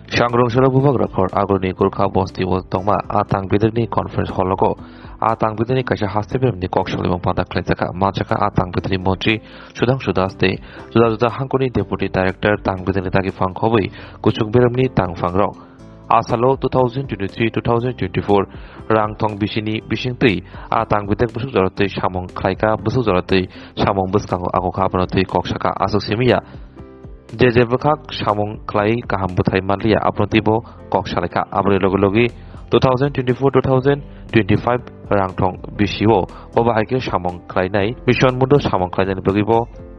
Shangrong bubak rakhor agroni Gurkha bosti wal tongma atang bidrni conference hall logo atang bidrni kaisa hastebem ni kokshal ebong pada klejaka machaka atang bidrni montri Sudhang Sudaste juda hangkoni deputy director tang bidrni tagi phang khoboi kuchung beremni tang phangrok asalo 2023-2024 rangthong bisini bisingtui atang bidek busuk jaratei samong khlaika busuk jaratei samong buskango agokha banotei koksaka asuk semia जे बखाक सामung klai kaham buthai manlia aprontibo kok saleka abri logi 2024-2025 rangthong bisio oba haike samung klai nai mission mundo samung klai nai logibo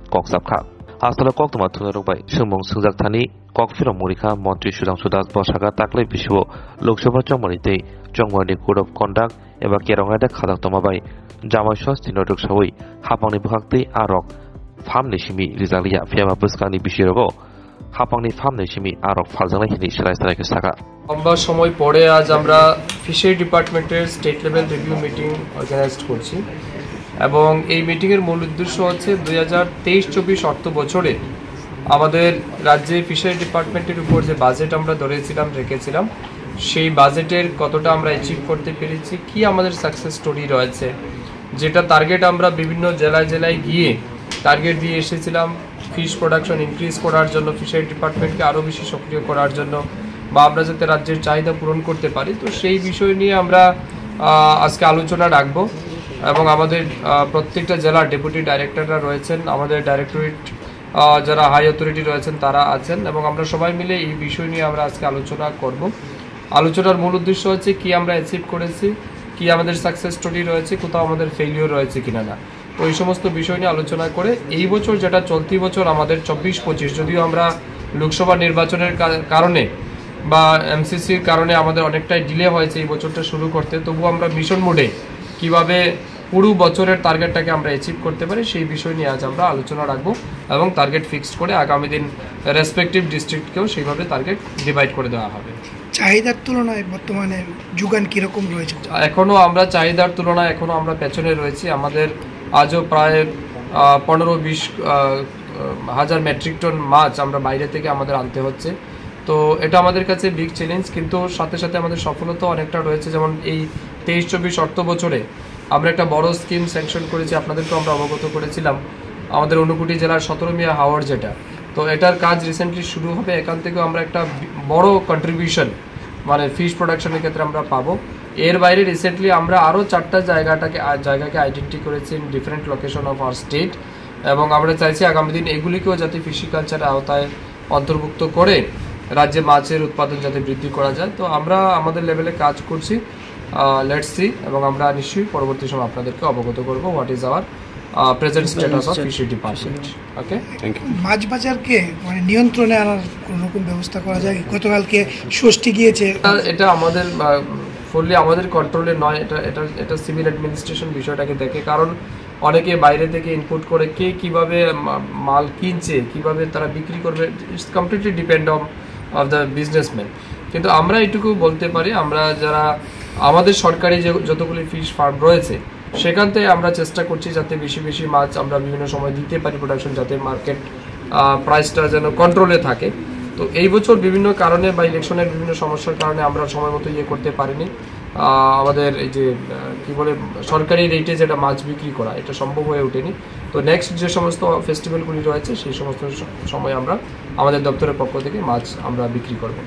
kok sapkha asala kok tuma thuna rokbai sumung sungjak thani kok film murikha মন্ত্রী Sudhang Sudas bosaka taklai bisio Lok Sabha chongmani chongmani code of conduct eba kerongada khadak tomabai jamai sosti nodok sawai hapangni bukhakti arok Family Shimi Rizalia Fiamma Buskani Bishirogo Hapangni Family Shimi Arok Falzana Hini Shalaistaka Saka লম্বা সময় পরে আজ আমরা fishery ডিপার্টমেন্টের state level review meeting organized করছি এবং এই meeting এর মূল উদ্দেশ্য হচ্ছে 2023-24 অর্থ বছরে আমাদের রাজ্যে ফিশারি ডিপার্টমেন্টের উপর যে বাজেট আমরা রেখেছিলাম সেই বাজেটের কতটা আমরা অ্যাচিভ করতে পেরেছি কি আমাদের সাকসেস স্টোরি রয়েছে যেটা টার্গেট আমরা বিভিন্ন জেলায় গিয়ে টার্গেট দিয়ে এসেছিলাম ফিশ প্রোডাকশন ইনক্রিজ করার জন্য ফিশারি ডিপার্টমেন্টকে আরও বেশি সক্রিয় করার জন্য বা আমরা যাতে রাজ্যের চাহিদা পূরণ করতে পারি তো সেই বিষয় নিয়ে আমরা আজকে আলোচনা রাখব এবং আমাদের প্রত্যেকটা জেলার ডেপুটি ডাইরেক্টররা রয়েছেন আমাদের ডাইরেক্টরেট যারা হাই অথরিটি রয়েছেন তারা আছেন এবং আমরা সবাই মিলে এই বিষয় নিয়ে আমরা আজকে আলোচনা করব আলোচনার মূল উদ্দেশ্য হচ্ছে কি আমরা অ্যাচিভ করেছি কি আমাদের সাকসেস স্টোরি রয়েছে কোথাও আমাদের ফেলিওর রয়েছে কিনা না ওই সমস্ত বিষয় নিয়ে আলোচনা করে এই বছর যেটা চলতি বছর আমাদের 24-25 যদিও আমরা লোকসভা নির্বাচনের কারণে বা এমসিসির কারণে আমাদের অনেকটাই ডিলে হয়েছে এই বছরটা শুরু করতে তবু আমরা মিশন মোডে কিভাবে পুরো বছরের টার্গেটটাকে আমরা অ্যাচিভ করতে পারি সেই বিষয় নিয়ে আজ আমরা আলোচনা রাখবো এবং টার্গেট ফিক্সড করে আগামী দিন রেসপেক্টিভ ডিস্ট্রিক্টকেও সেইভাবে টার্গেট ডিভাইড করে দেওয়া হবে চাহিদার তুলনায় বর্তমানে যোগান কিরকম রয়েছে এখনো আমরা চাহিদার তুলনায় এখনো আমরা পেছনে রয়েছি আমাদের আজও প্রায় 15-20 হাজার মেট্রিক টন মাছ আমরা বাইরে থেকে আমাদের আনতে হচ্ছে তো এটা আমাদের কাছে বিগ চ্যালেঞ্জ কিন্তু সাথে সাথে আমাদের সফলতা অনেকটা রয়েছে যেমন এই 23-24 অর্থ বছরে আমরা একটা বড় স্কিম স্যাংশন করেছি আপনাদেরকেও আমরা অবগত করেছিলাম আমাদের ঊনকোটি জেলার 17 মিয়া হাওর যেটা তো এটার কাজ রিসেন্টলি শুরু হবে এখান থেকেও আমরা একটা বড় কন্ট্রিবিউশন মানে ফিশ প্রোডাকশনের ক্ষেত্রে আমরা পাবো এর বাইরে রিসেন্টলি আমরা আরও 4টা জায়গাকে আইডেন্টিফাই করেছি in different location of our state এবং আমরা চাইছি আগামী দিন এগুলিকেও যাতে ফিশিকালচারের আওতায় অন্তর্ভুক্ত করে রাজ্যে মাছের উৎপাদন যাতে বৃদ্ধি করা যায় তো আমরা আমাদের লেভেলে কাজ করছি লেটস সি এবং আমরা নিশ্চয়ই পরবর্তী সময় আপনাদেরকে অবগত করব what is our present status of fishery department okay thank you মাছ বাজারকে মানে নিয়ন্ত্রণে আনার কোনো রকম ব্যবস্থা করা যায় গতকালকে ষষ্ঠী গিয়েছে এটা আমাদের ফুললি আমাদের কন্ট্রোলে নয় এটা সিভিল অ্যাডমিনিস্ট্রেশন বিষয়টাকে দেখে কারণ অনেকে বাইরে থেকে ইনপুট করে কে কিভাবে মাল কিনছে কিভাবে তারা বিক্রি করবে it's completely depend of the businessman কিন্তু আমরা এটুকু বলতে পারি আমরা যারা আমাদের সরকারি যে যতগুলি ফিশ ফার্ম রয়েছে সেখান থেকে আমরা চেষ্টা করছি যাতে বেশি মাছ আমরা বিভিন্ন সময় দিতে পারি প্রোডাকশন যাতে মার্কেট প্রাইসটা যেন কন্ট্রোলে থাকে তো এই বছর বিভিন্ন কারণে বা ইলেকশনের বিভিন্ন সমস্যার কারণে আমরা সময় মতো করতে পারিনি আমাদের এই যে কি বলে সরকারি রেটে যেটা মাছ বিক্রি করা এটা সম্ভব হয়ে ওঠেনি তো নেক্সট যে সমস্ত ফেস্টিভ্যালগুলি রয়েছে সেই সমস্ত সময় আমরা আমাদের দপ্তরের পক্ষ থেকে মাছ আমরা বিক্রি করব